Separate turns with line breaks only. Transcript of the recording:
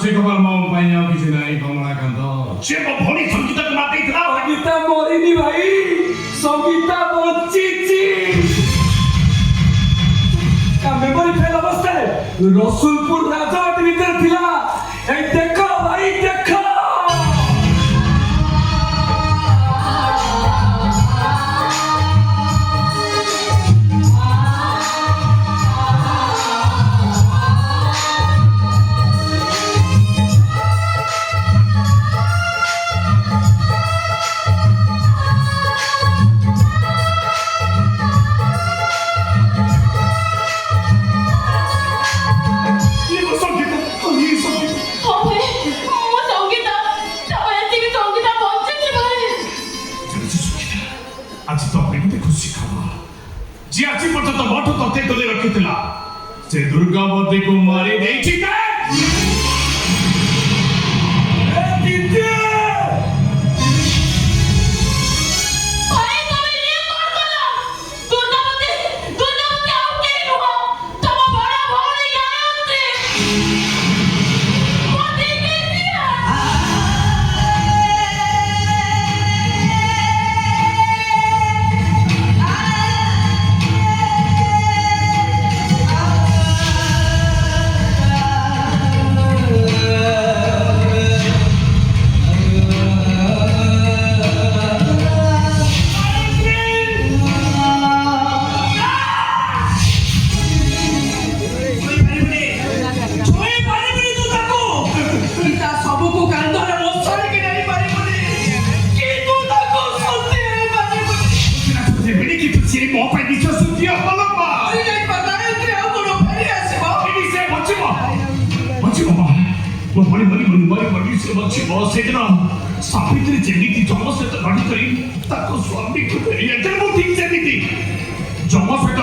खुशी खबर मो पाई आ किसी नहीं कमलाकांत
से मो भोनी संगीता को मार देइथला
संगीता मरिनी भाई संगीता बचिची का मेमोरी फेल अवस्था रसुलपुर राजवाट भीतर थिला ए देखो भाई देखो
आज तो एमती खुशी खबर जी आज पर्यंत मठ तथे तले रखिथिला से दुर्गावती को मारी देछि ते सावित्री जेमिति जम सहित लड़ी कर स्वामी को ठीक सेमिति जम सहित